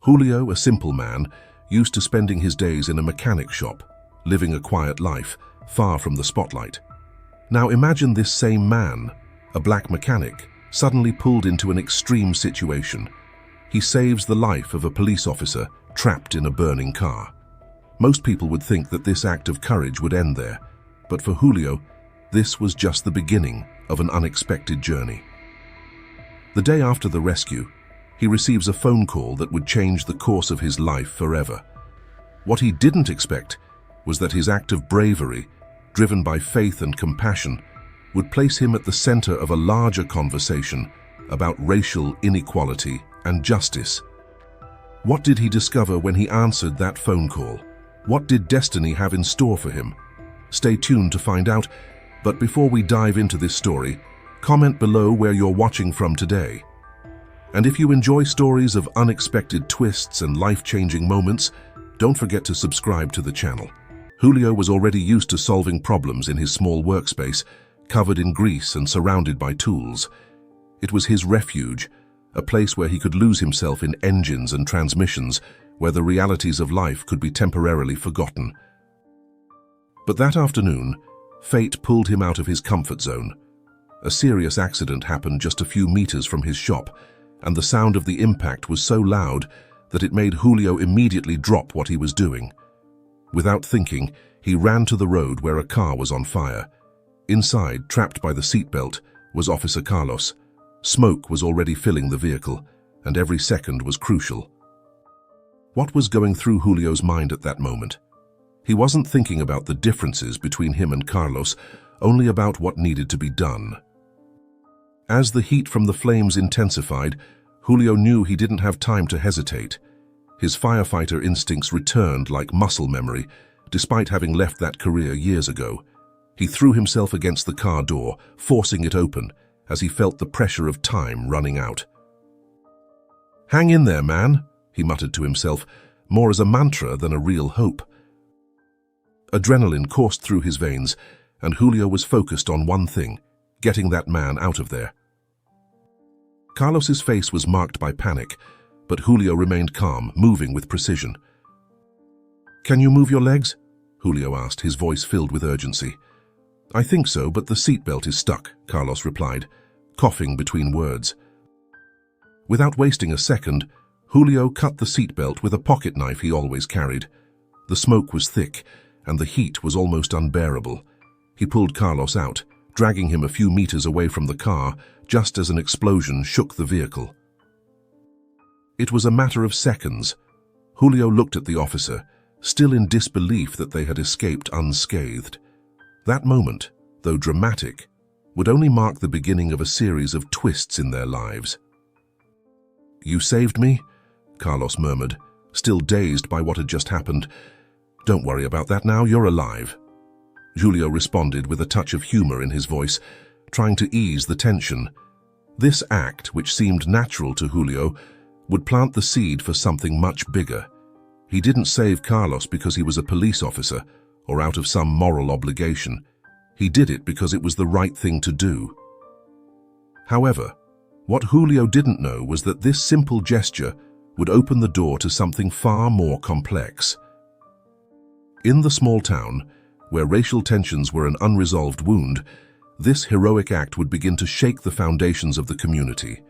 Julio, a simple man, used to spending his days in a mechanic shop, living a quiet life, far from the spotlight. Now imagine this same man, a black mechanic, suddenly pulled into an extreme situation. He saves the life of a police officer trapped in a burning car. Most people would think that this act of courage would end there, but for Julio, this was just the beginning of an unexpected journey. The day after the rescue, he receives a phone call that would change the course of his life forever. What he didn't expect was that his act of bravery, driven by faith and compassion, would place him at the center of a larger conversation about racial inequality and justice. What did he discover when he answered that phone call? What did destiny have in store for him? Stay tuned to find out, but before we dive into this story, comment below where you're watching from today. And if you enjoy stories of unexpected twists and life-changing moments, don't forget to subscribe to the channel. Julio was already used to solving problems in his small workspace, covered in grease and surrounded by tools. It was his refuge, a place where he could lose himself in engines and transmissions, where the realities of life could be temporarily forgotten. But that afternoon, fate pulled him out of his comfort zone. A serious accident happened just a few meters from his shop, and the sound of the impact was so loud that it made Julio immediately drop what he was doing. Without thinking, he ran to the road where a car was on fire. Inside, trapped by the seatbelt, was Officer Carlos. Smoke was already filling the vehicle, and every second was crucial. What was going through Julio's mind at that moment? He wasn't thinking about the differences between him and Carlos, only about what needed to be done. As the heat from the flames intensified, Julio knew he didn't have time to hesitate. His firefighter instincts returned like muscle memory, despite having left that career years ago. He threw himself against the car door, forcing it open, as he felt the pressure of time running out. "Hang in there, man," he muttered to himself, more as a mantra than a real hope. Adrenaline coursed through his veins, and Julio was focused on one thing: getting that man out of there. Carlos's face was marked by panic, but Julio remained calm, moving with precision. "Can you move your legs?" Julio asked, his voice filled with urgency. "I think so, but the seatbelt is stuck," Carlos replied, coughing between words. Without wasting a second, Julio cut the seatbelt with a pocket knife he always carried. The smoke was thick, and the heat was almost unbearable. He pulled Carlos out, dragging him a few meters away from the car, just as an explosion shook the vehicle. It was a matter of seconds. Julio looked at the officer, still in disbelief that they had escaped unscathed. That moment, though dramatic, would only mark the beginning of a series of twists in their lives. "You saved me?" Carlos murmured, still dazed by what had just happened. "Don't worry about that now, you're alive." Julio responded with a touch of humor in his voice, trying to ease the tension. This act, which seemed natural to Julio, would plant the seed for something much bigger. He didn't save Carlos because he was a police officer or out of some moral obligation. He did it because it was the right thing to do. However, what Julio didn't know was that this simple gesture would open the door to something far more complex. In the small town, where racial tensions were an unresolved wound, this heroic act would begin to shake the foundations of the community.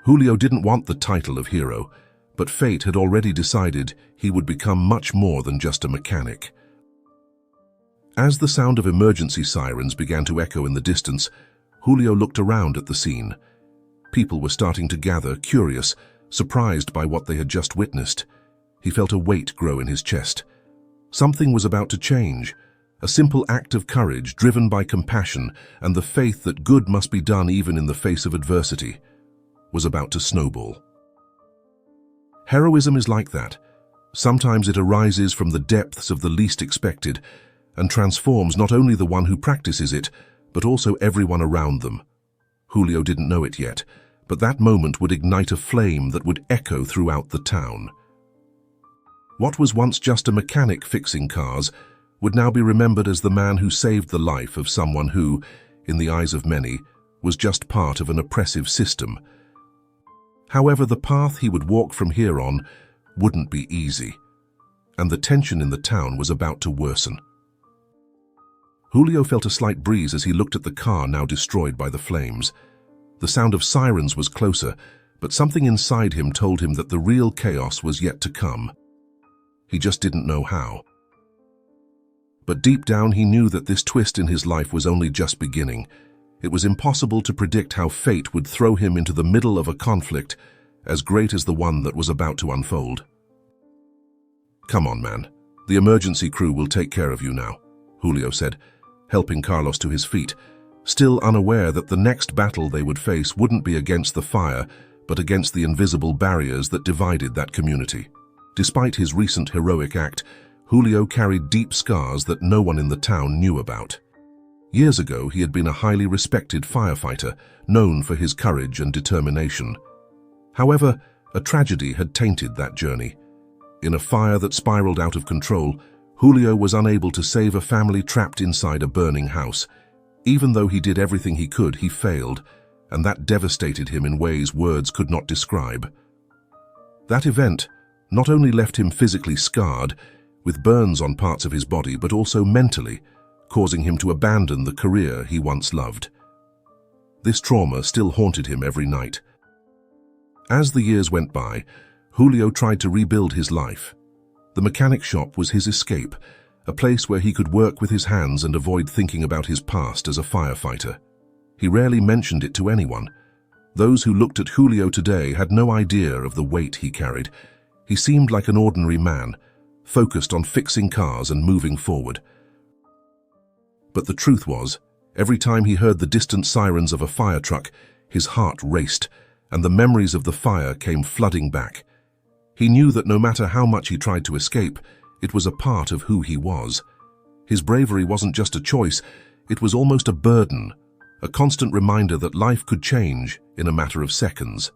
Julio didn't want the title of hero, but fate had already decided he would become much more than just a mechanic. As the sound of emergency sirens began to echo in the distance, Julio looked around at the scene. People were starting to gather, curious, surprised by what they had just witnessed. He felt a weight grow in his chest. Something was about to change. A simple act of courage driven by compassion and the faith that good must be done even in the face of adversity was about to snowball. Heroism is like that. Sometimes it arises from the depths of the least expected and transforms not only the one who practices it, but also everyone around them. Julio didn't know it yet, but that moment would ignite a flame that would echo throughout the town. What was once just a mechanic fixing cars would now be remembered as the man who saved the life of someone who, in the eyes of many, was just part of an oppressive system. However, the path he would walk from here on wouldn't be easy, and the tension in the town was about to worsen. Julio felt a slight breeze as he looked at the car now destroyed by the flames. The sound of sirens was closer, but something inside him told him that the real chaos was yet to come. He just didn't know how. But deep down he knew that this twist in his life was only just beginning. It was impossible to predict how fate would throw him into the middle of a conflict as great as the one that was about to unfold. "Come on, man. The emergency crew will take care of you now," Julio said, helping Carlos to his feet, still unaware that the next battle they would face wouldn't be against the fire, but against the invisible barriers that divided that community. Despite his recent heroic act, Julio carried deep scars that no one in the town knew about. Years ago, he had been a highly respected firefighter, known for his courage and determination. However, a tragedy had tainted that journey. In a fire that spiraled out of control, Julio was unable to save a family trapped inside a burning house. Even though he did everything he could, he failed, and that devastated him in ways words could not describe. That event not only left him physically scarred, with burns on parts of his body, but also mentally, causing him to abandon the career he once loved. This trauma still haunted him every night. As the years went by, Julio tried to rebuild his life. The mechanic shop was his escape, a place where he could work with his hands and avoid thinking about his past as a firefighter. He rarely mentioned it to anyone. Those who looked at Julio today had no idea of the weight he carried. He seemed like an ordinary man, focused on fixing cars and moving forward. But the truth was, every time he heard the distant sirens of a fire truck, his heart raced, and the memories of the fire came flooding back. He knew that no matter how much he tried to escape, it was a part of who he was. His bravery wasn't just a choice, it was almost a burden, a constant reminder that life could change in a matter of seconds.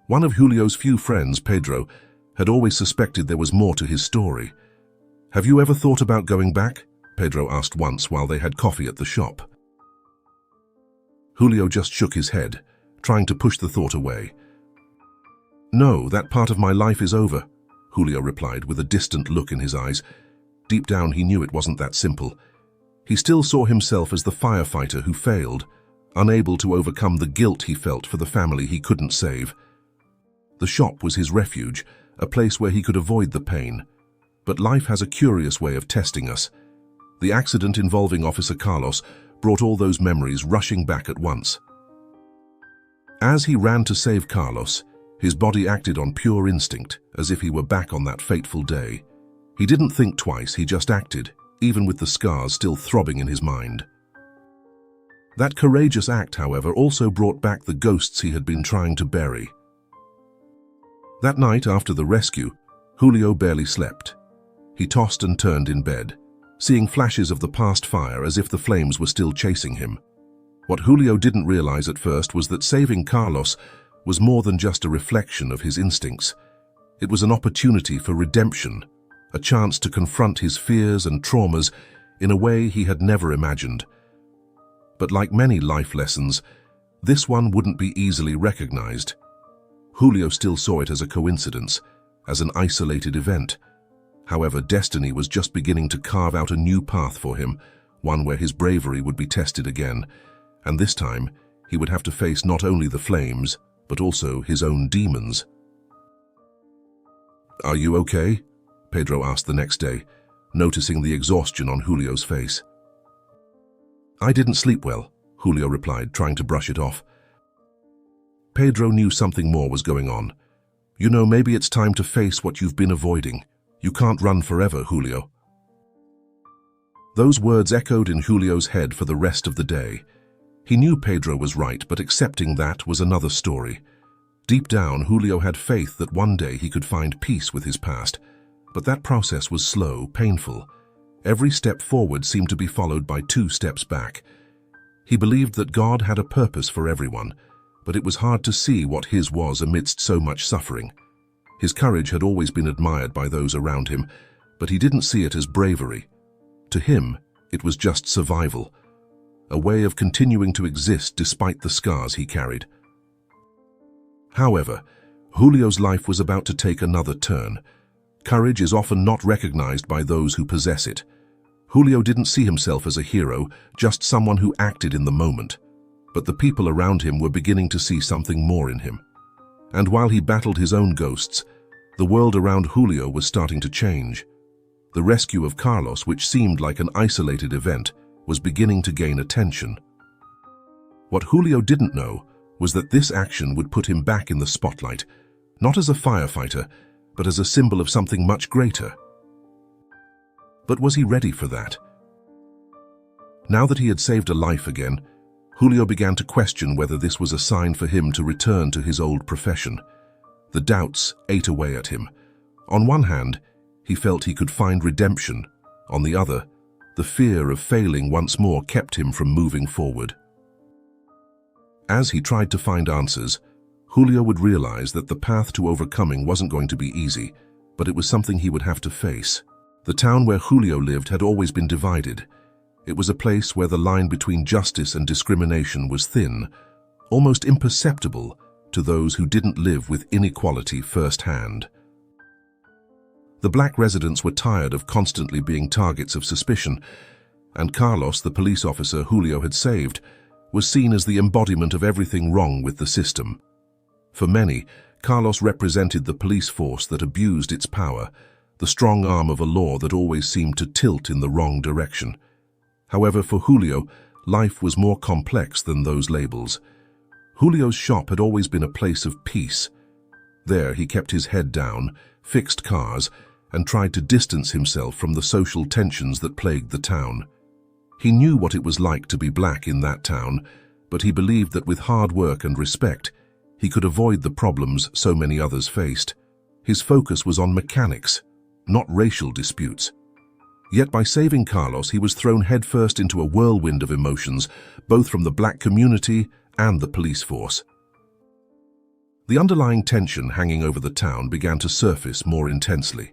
One of Julio's few friends, Pedro, had always suspected there was more to his story. "Have you ever thought about going back?" Pedro asked once while they had coffee at the shop. Julio just shook his head, trying to push the thought away. "No, that part of my life is over," Julio replied with a distant look in his eyes. Deep down he knew it wasn't that simple. He still saw himself as the firefighter who failed, unable to overcome the guilt he felt for the family he couldn't save. The shop was his refuge, a place where he could avoid the pain. But life has a curious way of testing us. The accident involving Officer Carlos brought all those memories rushing back at once. As he ran to save Carlos, his body acted on pure instinct, as if he were back on that fateful day. He didn't think twice, he just acted, even with the scars still throbbing in his mind. That courageous act, however, also brought back the ghosts he had been trying to bury. That night after the rescue, Julio barely slept. He tossed and turned in bed, seeing flashes of the past fire as if the flames were still chasing him. What Julio didn't realize at first was that saving Carlos was more than just a reflection of his instincts. It was an opportunity for redemption, a chance to confront his fears and traumas in a way he had never imagined. But like many life lessons, this one wouldn't be easily recognized. Julio still saw it as a coincidence, as an isolated event. However, destiny was just beginning to carve out a new path for him, one where his bravery would be tested again, and this time he would have to face not only the flames, but also his own demons. "Are you okay?" Pedro asked the next day, noticing the exhaustion on Julio's face. "I didn't sleep well," Julio replied, trying to brush it off. Pedro knew something more was going on. "You know, maybe it's time to face what you've been avoiding. You can't run forever, Julio." Those words echoed in Julio's head for the rest of the day. He knew Pedro was right, but accepting that was another story. Deep down, Julio had faith that one day he could find peace with his past, but that process was slow, painful. Every step forward seemed to be followed by 2 steps back. He believed that God had a purpose for everyone, but it was hard to see what his was amidst so much suffering. His courage had always been admired by those around him, but he didn't see it as bravery. To him, it was just survival, a way of continuing to exist despite the scars he carried. However, Julio's life was about to take another turn. Courage is often not recognized by those who possess it. Julio didn't see himself as a hero, just someone who acted in the moment. But the people around him were beginning to see something more in him. And while he battled his own ghosts, the world around Julio was starting to change. The rescue of Carlos, which seemed like an isolated event, was beginning to gain attention. What Julio didn't know was that this action would put him back in the spotlight, not as a firefighter, but as a symbol of something much greater. But was he ready for that? Now that he had saved a life again, Julio began to question whether this was a sign for him to return to his old profession. The doubts ate away at him. On one hand, he felt he could find redemption. On the other, the fear of failing once more kept him from moving forward. As he tried to find answers, Julio would realize that the path to overcoming wasn't going to be easy, but it was something he would have to face. The town where Julio lived had always been divided. It was a place where the line between justice and discrimination was thin, almost imperceptible to those who didn't live with inequality firsthand. The black residents were tired of constantly being targets of suspicion, and Carlos, the police officer Julio had saved, was seen as the embodiment of everything wrong with the system. For many, Carlos represented the police force that abused its power, the strong arm of a law that always seemed to tilt in the wrong direction. However, for Julio, life was more complex than those labels. Julio's shop had always been a place of peace. There he kept his head down, fixed cars, and tried to distance himself from the social tensions that plagued the town. He knew what it was like to be black in that town, but he believed that with hard work and respect, he could avoid the problems so many others faced. His focus was on mechanics, not racial disputes. Yet by saving Carlos, he was thrown headfirst into a whirlwind of emotions, both from the black community and the police force. The underlying tension hanging over the town began to surface more intensely.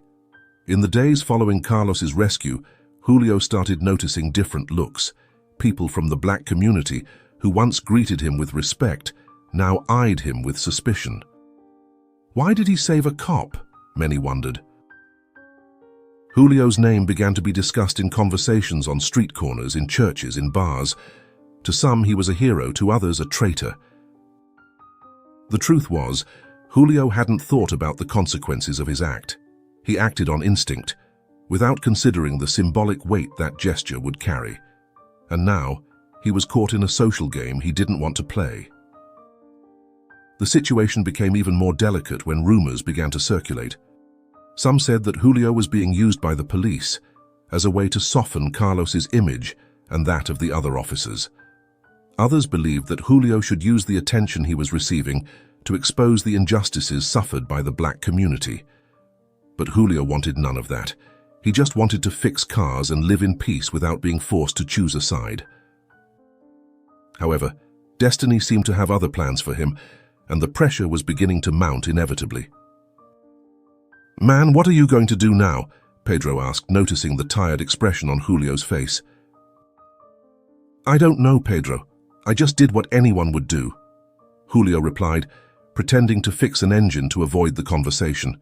In the days following Carlos's rescue, Julio started noticing different looks. People from the black community, who once greeted him with respect, now eyed him with suspicion. Why did he save a cop? Many wondered. Julio's name began to be discussed in conversations on street corners, in churches, in bars. To some, he was a hero, to others, a traitor. The truth was, Julio hadn't thought about the consequences of his act. He acted on instinct, without considering the symbolic weight that gesture would carry. And now, he was caught in a social game he didn't want to play. The situation became even more delicate when rumors began to circulate. Some said that Julio was being used by the police as a way to soften Carlos's image and that of the other officers. Others believed that Julio should use the attention he was receiving to expose the injustices suffered by the black community. But Julio wanted none of that. He just wanted to fix cars and live in peace without being forced to choose a side. However, destiny seemed to have other plans for him, and the pressure was beginning to mount inevitably. "Man, what are you going to do now?" Pedro asked, noticing the tired expression on Julio's face. "I don't know, Pedro. I just did what anyone would do," Julio replied, pretending to fix an engine to avoid the conversation.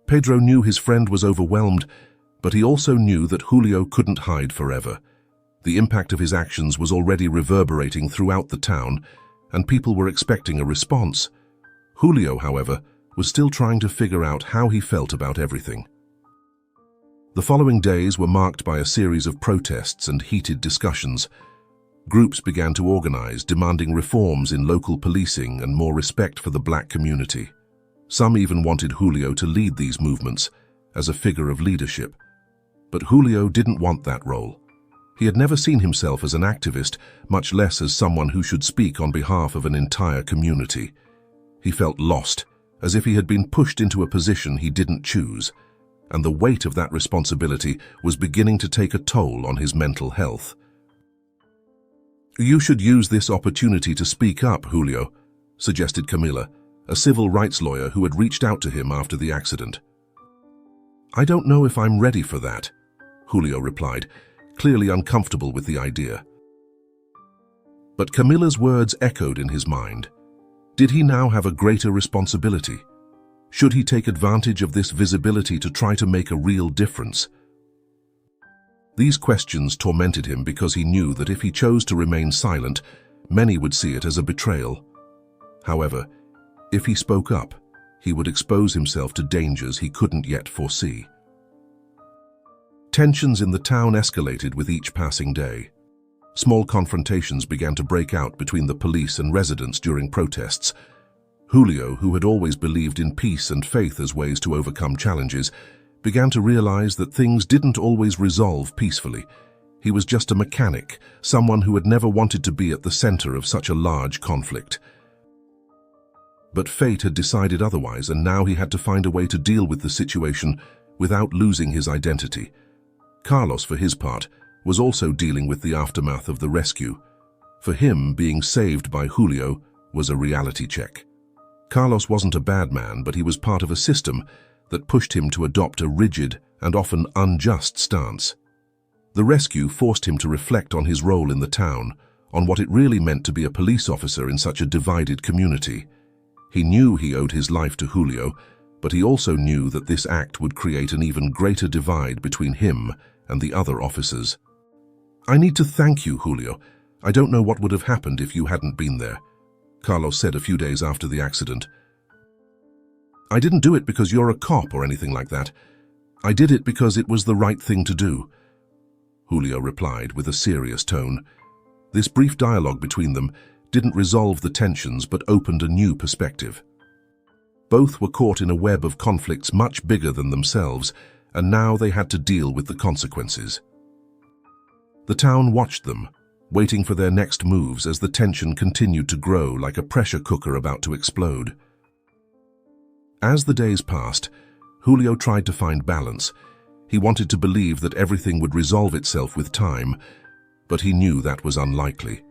Pedro knew his friend was overwhelmed, but he also knew that Julio couldn't hide forever. The impact of his actions was already reverberating throughout the town, and people were expecting a response. Julio, however, was still trying to figure out how he felt about everything. The following days were marked by a series of protests and heated discussions. Groups began to organize, demanding reforms in local policing and more respect for the black community. Some even wanted Julio to lead these movements as a figure of leadership. But Julio didn't want that role. He had never seen himself as an activist, much less as someone who should speak on behalf of an entire community. He felt lost, as if he had been pushed into a position he didn't choose, and the weight of that responsibility was beginning to take a toll on his mental health. "You should use this opportunity to speak up, Julio," suggested Camila, a civil rights lawyer who had reached out to him after the accident. "I don't know if I'm ready for that," Julio replied, clearly uncomfortable with the idea. But Camila's words echoed in his mind. Did he now have a greater responsibility? Should he take advantage of this visibility to try to make a real difference? These questions tormented him because he knew that if he chose to remain silent, many would see it as a betrayal. However, if he spoke up, he would expose himself to dangers he couldn't yet foresee. Tensions in the town escalated with each passing day. Small confrontations began to break out between the police and residents during protests. Julio, who had always believed in peace and faith as ways to overcome challenges, began to realize that things didn't always resolve peacefully. He was just a mechanic, someone who had never wanted to be at the center of such a large conflict. But fate had decided otherwise, and now he had to find a way to deal with the situation without losing his identity. Carlos, for his part, was also dealing with the aftermath of the rescue. For him, being saved by Julio was a reality check. Carlos wasn't a bad man, but he was part of a system that pushed him to adopt a rigid and often unjust stance. The rescue forced him to reflect on his role in the town, on what it really meant to be a police officer in such a divided community. He knew he owed his life to Julio, but he also knew that this act would create an even greater divide between him and the other officers. "I need to thank you, Julio. I don't know what would have happened if you hadn't been there," Carlos said a few days after the accident. "I didn't do it because you're a cop or anything like that. I did it because it was the right thing to do," Julio replied with a serious tone. This brief dialogue between them didn't resolve the tensions but opened a new perspective. Both were caught in a web of conflicts much bigger than themselves, and now they had to deal with the consequences. The town watched them, waiting for their next moves as the tension continued to grow like a pressure cooker about to explode. As the days passed, Julio tried to find balance. He wanted to believe that everything would resolve itself with time, but he knew that was unlikely.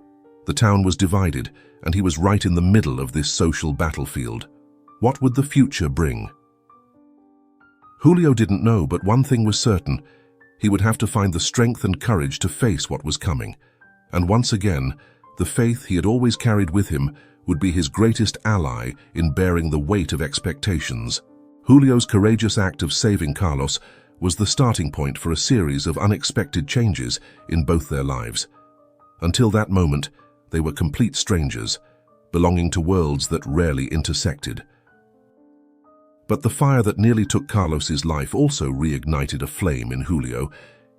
The town was divided, and he was right in the middle of this social battlefield. What would the future bring? Julio didn't know, but one thing was certain. He would have to find the strength and courage to face what was coming. And once again, the faith he had always carried with him would be his greatest ally in bearing the weight of expectations. Julio's courageous act of saving Carlos was the starting point for a series of unexpected changes in both their lives. Until that moment, they were complete strangers, belonging to worlds that rarely intersected. But the fire that nearly took Carlos's life also reignited a flame in Julio.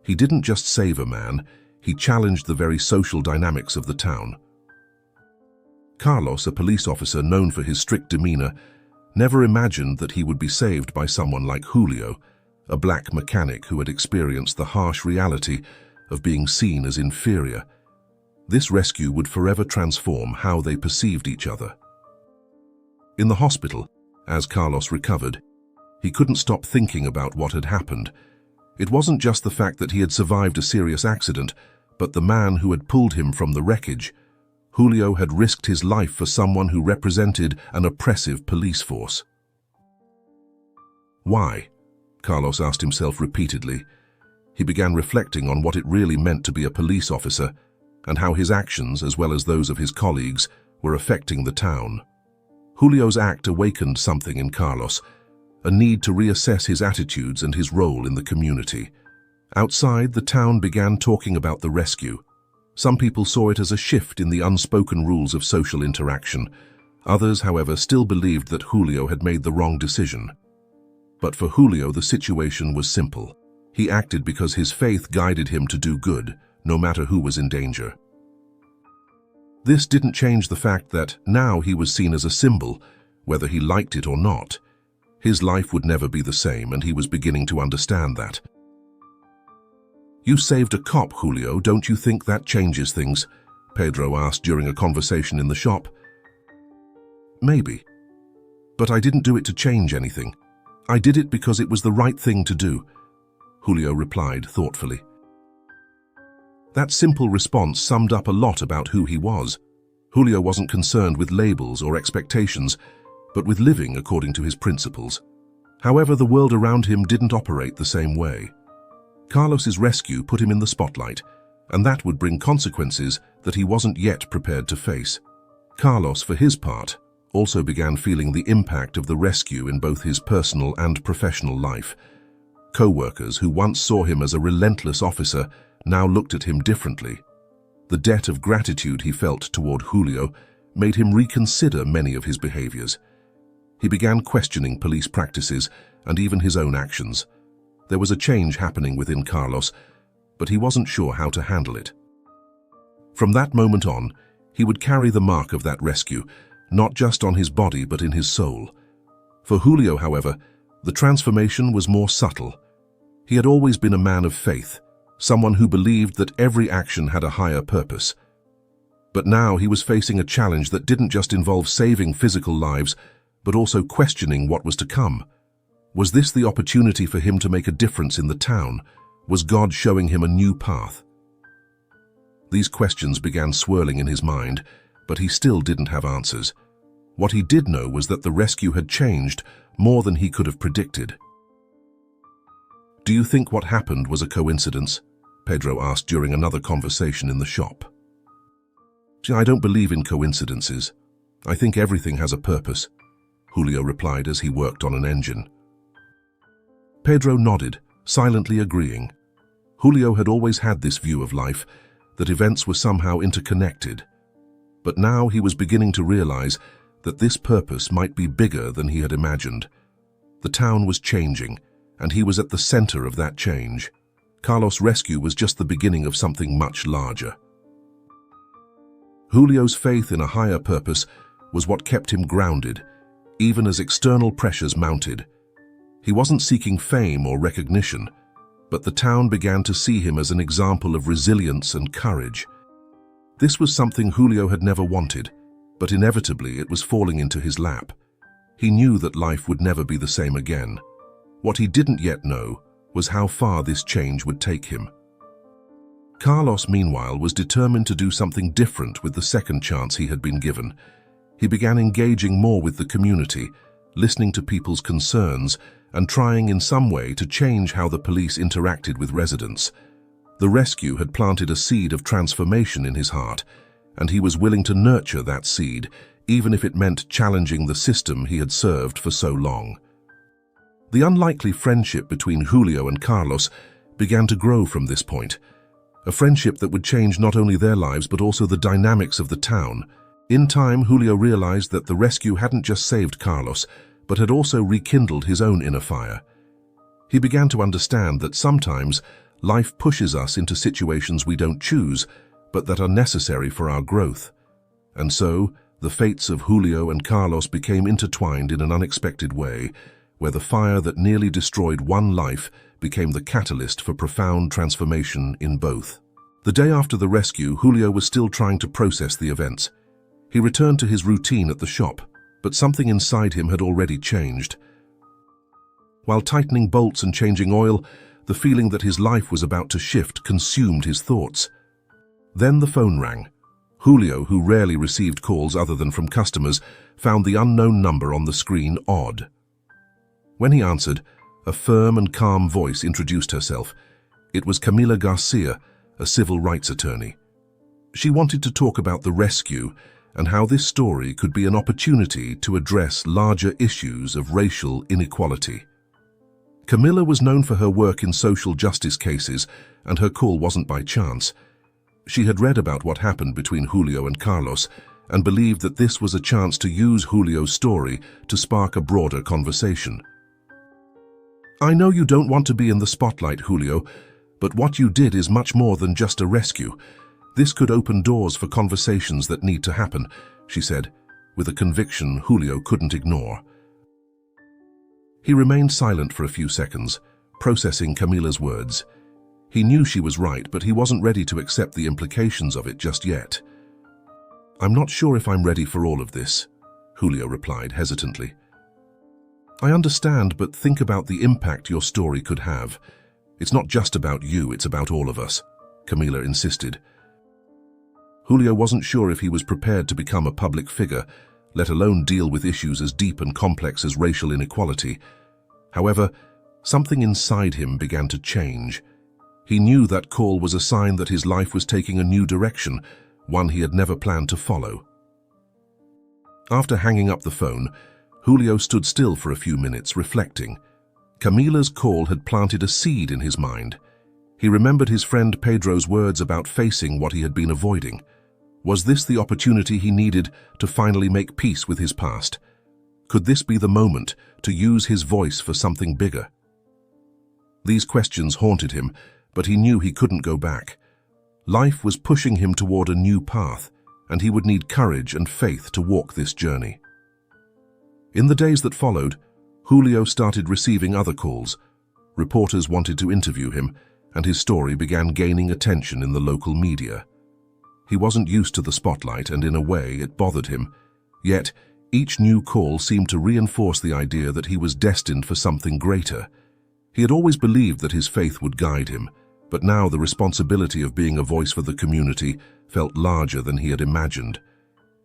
He didn't just save a man, he challenged the very social dynamics of the town. Carlos, a police officer known for his strict demeanor, never imagined that he would be saved by someone like Julio, a black mechanic who had experienced the harsh reality of being seen as inferior. This rescue would forever transform how they perceived each other. In the hospital, as Carlos recovered, he couldn't stop thinking about what had happened. It wasn't just the fact that he had survived a serious accident, but the man who had pulled him from the wreckage. Julio had risked his life for someone who represented an oppressive police force. Why? Carlos asked himself repeatedly. He began reflecting on what it really meant to be a police officer and how his actions, as well as those of his colleagues, were affecting the town. Julio's act awakened something in Carlos, a need to reassess his attitudes and his role in the community. Outside, the town began talking about the rescue. Some people saw it as a shift in the unspoken rules of social interaction. Others, however, still believed that Julio had made the wrong decision. But for Julio, the situation was simple. He acted because his faith guided him to do good, no matter who was in danger. This didn't change the fact that now he was seen as a symbol, whether he liked it or not. His life would never be the same, and he was beginning to understand that. "You saved a cop, Julio. Don't you think that changes things?" Pedro asked during a conversation in the shop. "Maybe. But I didn't do it to change anything. I did it because it was the right thing to do," Julio replied thoughtfully. That simple response summed up a lot about who he was. Julio wasn't concerned with labels or expectations, but with living according to his principles. However, the world around him didn't operate the same way. Carlos's rescue put him in the spotlight, and that would bring consequences that he wasn't yet prepared to face. Carlos, for his part, also began feeling the impact of the rescue in both his personal and professional life. Co-workers who once saw him as a relentless officer now looked at him differently. The debt of gratitude he felt toward Julio made him reconsider many of his behaviors. He began questioning police practices and even his own actions. There was a change happening within Carlos, but he wasn't sure how to handle it. From that moment on, he would carry the mark of that rescue, not just on his body but in his soul. For Julio, however, the transformation was more subtle. He had always been a man of faith, someone who believed that every action had a higher purpose. But now he was facing a challenge that didn't just involve saving physical lives, but also questioning what was to come. Was this the opportunity for him to make a difference in the town? Was God showing him a new path? These questions began swirling in his mind, but he still didn't have answers. What he did know was that the rescue had changed more than he could have predicted. "Do you think what happened was a coincidence?" Pedro asked during another conversation in the shop. "I don't believe in coincidences. I think everything has a purpose," Julio replied as he worked on an engine. Pedro nodded, silently agreeing. Julio had always had this view of life, that events were somehow interconnected. But now he was beginning to realize that this purpose might be bigger than he had imagined. The town was changing, and he was at the center of that change. Carlos' rescue was just the beginning of something much larger. Julio's faith in a higher purpose was what kept him grounded, even as external pressures mounted. He wasn't seeking fame or recognition, but the town began to see him as an example of resilience and courage. This was something Julio had never wanted, but inevitably it was falling into his lap. He knew that life would never be the same again. What he didn't yet know was how far this change would take him. Carlos, meanwhile, was determined to do something different with the second chance he had been given. He began engaging more with the community, listening to people's concerns, and trying in some way to change how the police interacted with residents. The rescue had planted a seed of transformation in his heart, and he was willing to nurture that seed, even if it meant challenging the system he had served for so long. The unlikely friendship between Julio and Carlos began to grow from this point, a friendship that would change not only their lives but also the dynamics of the town. In time, Julio realized that the rescue hadn't just saved Carlos, but had also rekindled his own inner fire. He began to understand that sometimes life pushes us into situations we don't choose, but that are necessary for our growth. And so, the fates of Julio and Carlos became intertwined in an unexpected way, where the fire that nearly destroyed one life became the catalyst for profound transformation in both. The day after the rescue, Julio was still trying to process the events. He returned to his routine at the shop, but something inside him had already changed. While tightening bolts and changing oil, the feeling that his life was about to shift consumed his thoughts. Then the phone rang. Julio, who rarely received calls other than from customers, found the unknown number on the screen odd. When he answered, a firm and calm voice introduced herself. It was Camila Garcia, a civil rights attorney. She wanted to talk about the rescue and how this story could be an opportunity to address larger issues of racial inequality. Camila was known for her work in social justice cases, and her call wasn't by chance. She had read about what happened between Julio and Carlos and believed that this was a chance to use Julio's story to spark a broader conversation. "I know you don't want to be in the spotlight, Julio, but what you did is much more than just a rescue. This could open doors for conversations that need to happen," she said, with a conviction Julio couldn't ignore. He remained silent for a few seconds, processing Camila's words. He knew she was right, but he wasn't ready to accept the implications of it just yet. "I'm not sure if I'm ready for all of this," Julio replied hesitantly. "I understand, but think about the impact your story could have. It's not just about you, it's about all of us," Camila insisted. Julio wasn't sure if he was prepared to become a public figure, let alone deal with issues as deep and complex as racial inequality. However, something inside him began to change. He knew that call was a sign that his life was taking a new direction, one he had never planned to follow. After hanging up the phone, Julio stood still for a few minutes, reflecting. Camila's call had planted a seed in his mind. He remembered his friend Pedro's words about facing what he had been avoiding. Was this the opportunity he needed to finally make peace with his past? Could this be the moment to use his voice for something bigger? These questions haunted him, but he knew he couldn't go back. Life was pushing him toward a new path, and he would need courage and faith to walk this journey. In the days that followed, Julio started receiving other calls. Reporters wanted to interview him, and his story began gaining attention in the local media. He wasn't used to the spotlight, and in a way it bothered him. Yet, each new call seemed to reinforce the idea that he was destined for something greater. He had always believed that his faith would guide him, but now the responsibility of being a voice for the community felt larger than he had imagined.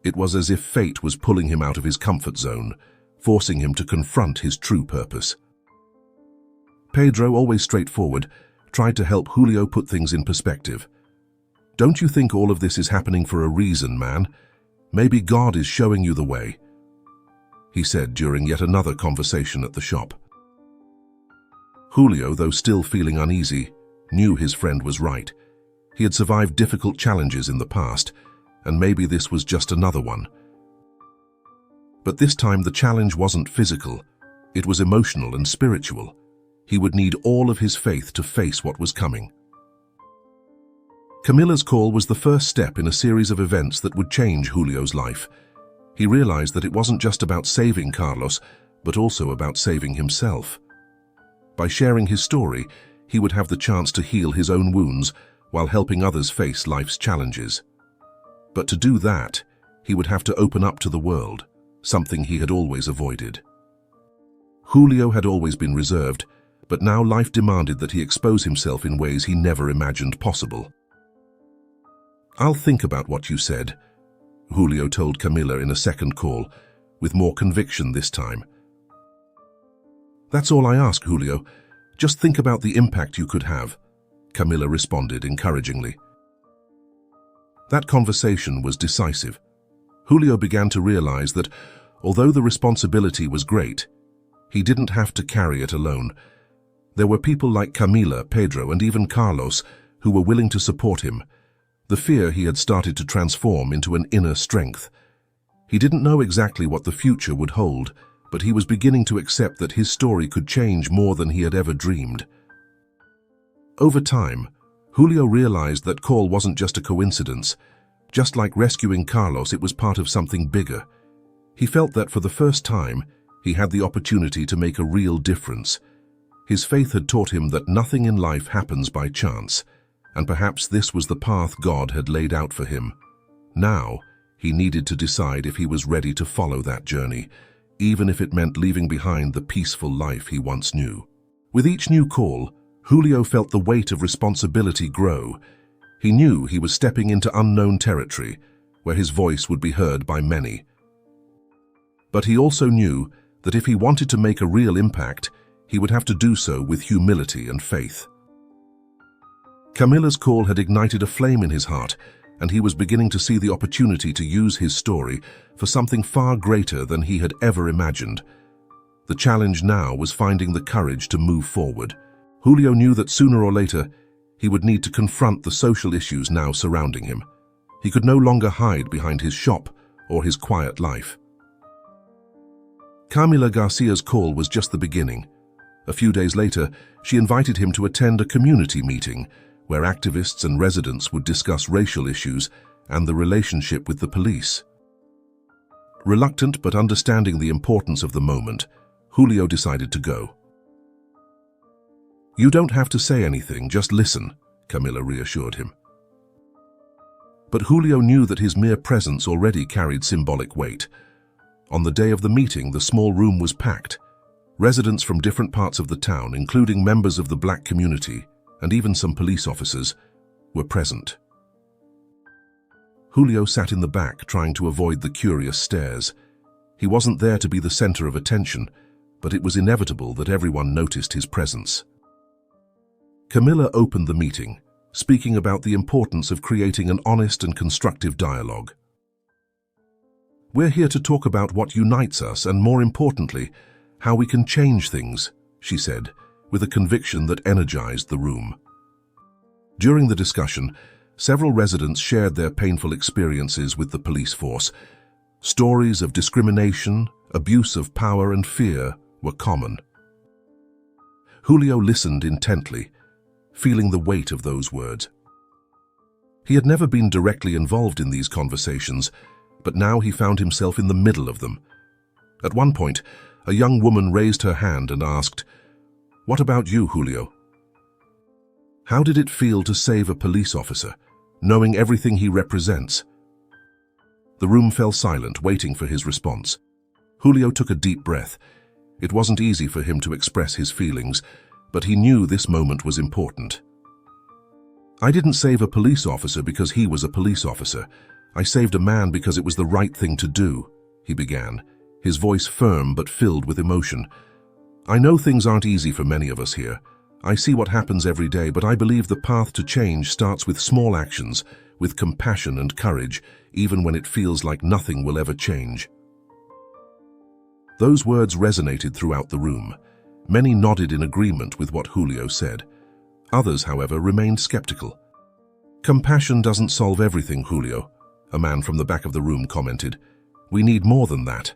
It was as if fate was pulling him out of his comfort zone, forcing him to confront his true purpose. Pedro, always straightforward, tried to help Julio put things in perspective. "Don't you think all of this is happening for a reason, man? Maybe God is showing you the way," he said during yet another conversation at the shop. Julio, though still feeling uneasy, knew his friend was right. He had survived difficult challenges in the past, and maybe this was just another one. But this time the challenge wasn't physical, it was emotional and spiritual. He would need all of his faith to face what was coming. Camila's call was the first step in a series of events that would change Julio's life. He realized that it wasn't just about saving Carlos, but also about saving himself. By sharing his story, he would have the chance to heal his own wounds while helping others face life's challenges. But to do that, he would have to open up to the world, something he had always avoided. Julio had always been reserved, but now life demanded that he expose himself in ways he never imagined possible. "I'll think about what you said," Julio told Camila in a second call, with more conviction this time. "That's all I ask, Julio. Just think about the impact you could have," Camila responded encouragingly. That conversation was decisive. Julio began to realize that, although the responsibility was great, he didn't have to carry it alone. There were people like Camila, Pedro, and even Carlos who were willing to support him. The fear he had started to transform into an inner strength. He didn't know exactly what the future would hold, but he was beginning to accept that his story could change more than he had ever dreamed. Over time, Julio realized that call wasn't just a coincidence. Just like rescuing Carlos, it was part of something bigger. He felt that for the first time, he had the opportunity to make a real difference. His faith had taught him that nothing in life happens by chance, and perhaps this was the path God had laid out for him. Now, he needed to decide if he was ready to follow that journey, even if it meant leaving behind the peaceful life he once knew. With each new call, Julio felt the weight of responsibility grow. He knew he was stepping into unknown territory, where his voice would be heard by many. But he also knew that if he wanted to make a real impact, he would have to do so with humility and faith. Camila's call had ignited a flame in his heart, and he was beginning to see the opportunity to use his story for something far greater than he had ever imagined. The challenge now was finding the courage to move forward. Julio knew that sooner or later, he would need to confront the social issues now surrounding him. He could no longer hide behind his shop or his quiet life. Camila Garcia's call was just the beginning. A few days later, she invited him to attend a community meeting where activists and residents would discuss racial issues and the relationship with the police. Reluctant but understanding the importance of the moment, Julio decided to go. "You don't have to say anything, just listen," Camila reassured him. But Julio knew that his mere presence already carried symbolic weight. On the day of the meeting, the small room was packed. Residents from different parts of the town, including members of the black community, and even some police officers, were present. Julio sat in the back, trying to avoid the curious stares. He wasn't there to be the center of attention, but it was inevitable that everyone noticed his presence. Camila opened the meeting, speaking about the importance of creating an honest and constructive dialogue. "We're here to talk about what unites us and, more importantly, how we can change things," she said, with a conviction that energized the room. During the discussion, several residents shared their painful experiences with the police force. Stories of discrimination, abuse of power, and fear were common. Julio listened intently, feeling the weight of those words. He had never been directly involved in these conversations, but now he found himself in the middle of them. At one point, a young woman raised her hand and asked, "What about you, Julio? How did it feel to save a police officer, knowing everything he represents?" The room fell silent, waiting for his response. Julio took a deep breath. It wasn't easy for him to express his feelings, but he knew this moment was important. "I didn't save a police officer because he was a police officer. I saved a man because it was the right thing to do," he began, his voice firm but filled with emotion. "I know things aren't easy for many of us here. I see what happens every day, but I believe the path to change starts with small actions, with compassion and courage, even when it feels like nothing will ever change." Those words resonated throughout the room. Many nodded in agreement with what Julio said. Others, however, remained skeptical. "Compassion doesn't solve everything, Julio," a man from the back of the room commented. "We need more than that."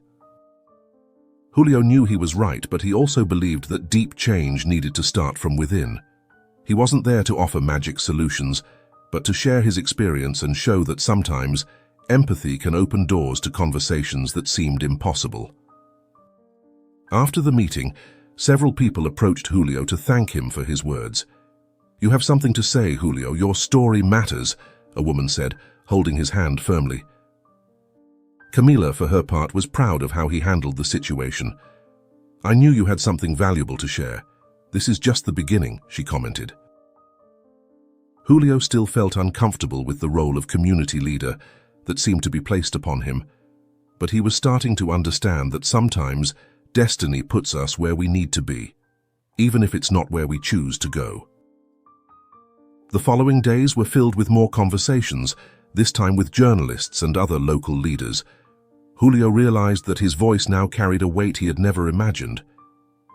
Julio knew he was right, but he also believed that deep change needed to start from within. He wasn't there to offer magic solutions, but to share his experience and show that sometimes empathy can open doors to conversations that seemed impossible. After the meeting, several people approached Julio to thank him for his words. "You have something to say, Julio. Your story matters," a woman said, holding his hand firmly. Camila, for her part, was proud of how he handled the situation. "I knew you had something valuable to share. This is just the beginning," she commented. Julio still felt uncomfortable with the role of community leader that seemed to be placed upon him, but he was starting to understand that sometimes destiny puts us where we need to be, even if it's not where we choose to go. The following days were filled with more conversations, this time with journalists and other local leaders. Julio realized that his voice now carried a weight he had never imagined.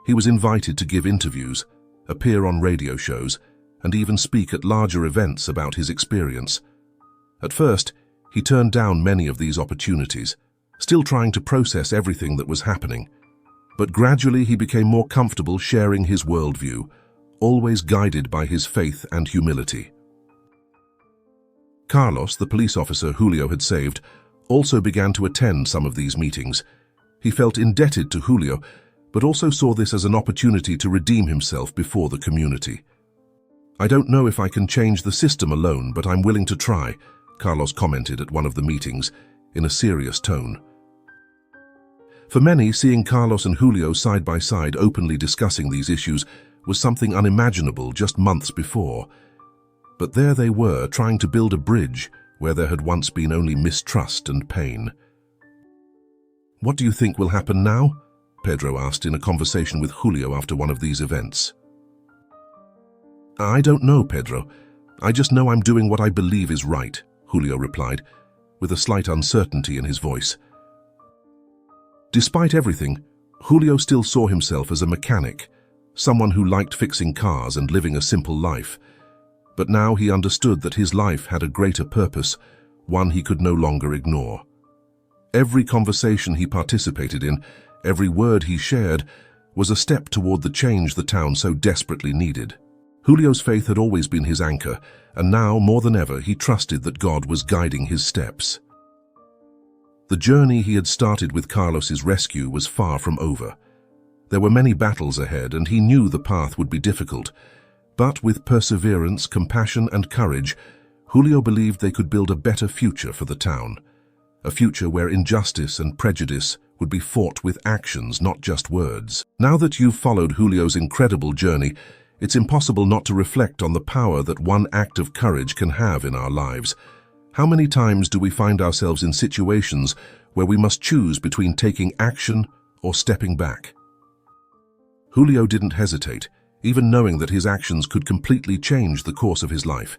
He was invited to give interviews, appear on radio shows, and even speak at larger events about his experience. At first, he turned down many of these opportunities, still trying to process everything that was happening. But gradually he became more comfortable sharing his worldview, always guided by his faith and humility. Carlos, the police officer Julio had saved, also began to attend some of these meetings. He felt indebted to Julio, but also saw this as an opportunity to redeem himself before the community. "I don't know if I can change the system alone, but I'm willing to try," Carlos commented at one of the meetings, in a serious tone. For many, seeing Carlos and Julio side by side openly discussing these issues was something unimaginable just months before. But there they were, trying to build a bridge where there had once been only mistrust and pain. "What do you think will happen now?" Pedro asked in a conversation with Julio after one of these events. "I don't know, Pedro. I just know I'm doing what I believe is right," Julio replied, with a slight uncertainty in his voice. Despite everything, Julio still saw himself as a mechanic, someone who liked fixing cars and living a simple life. But now he understood that his life had a greater purpose, one he could no longer ignore. Every conversation he participated in, every word he shared, was a step toward the change the town so desperately needed. Julio's faith had always been his anchor, and now, more than ever, he trusted that God was guiding his steps. The journey he had started with Carlos's rescue was far from over. There were many battles ahead, and he knew the path would be difficult. But with perseverance, compassion, and courage, Julio believed they could build a better future for the town. A future where injustice and prejudice would be fought with actions, not just words. Now that you've followed Julio's incredible journey, it's impossible not to reflect on the power that one act of courage can have in our lives. How many times do we find ourselves in situations where we must choose between taking action or stepping back? Julio didn't hesitate, even knowing that his actions could completely change the course of his life.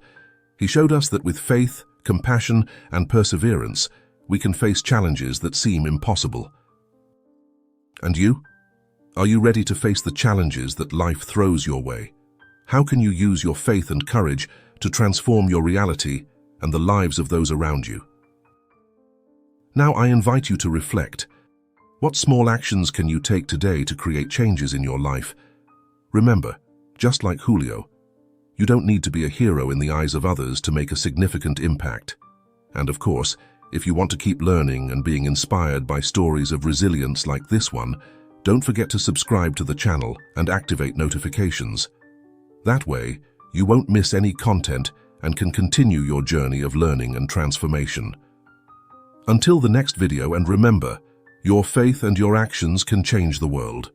He showed us that with faith, compassion, and perseverance, we can face challenges that seem impossible. And you? Are you ready to face the challenges that life throws your way? How can you use your faith and courage to transform your reality and the lives of those around you? Now I invite you to reflect. What small actions can you take today to create changes in your life? Remember, just like Julio, you don't need to be a hero in the eyes of others to make a significant impact. And of course, if you want to keep learning and being inspired by stories of resilience like this one, don't forget to subscribe to the channel and activate notifications. That way, you won't miss any content and can continue your journey of learning and transformation. Until the next video, and remember, your faith and your actions can change the world.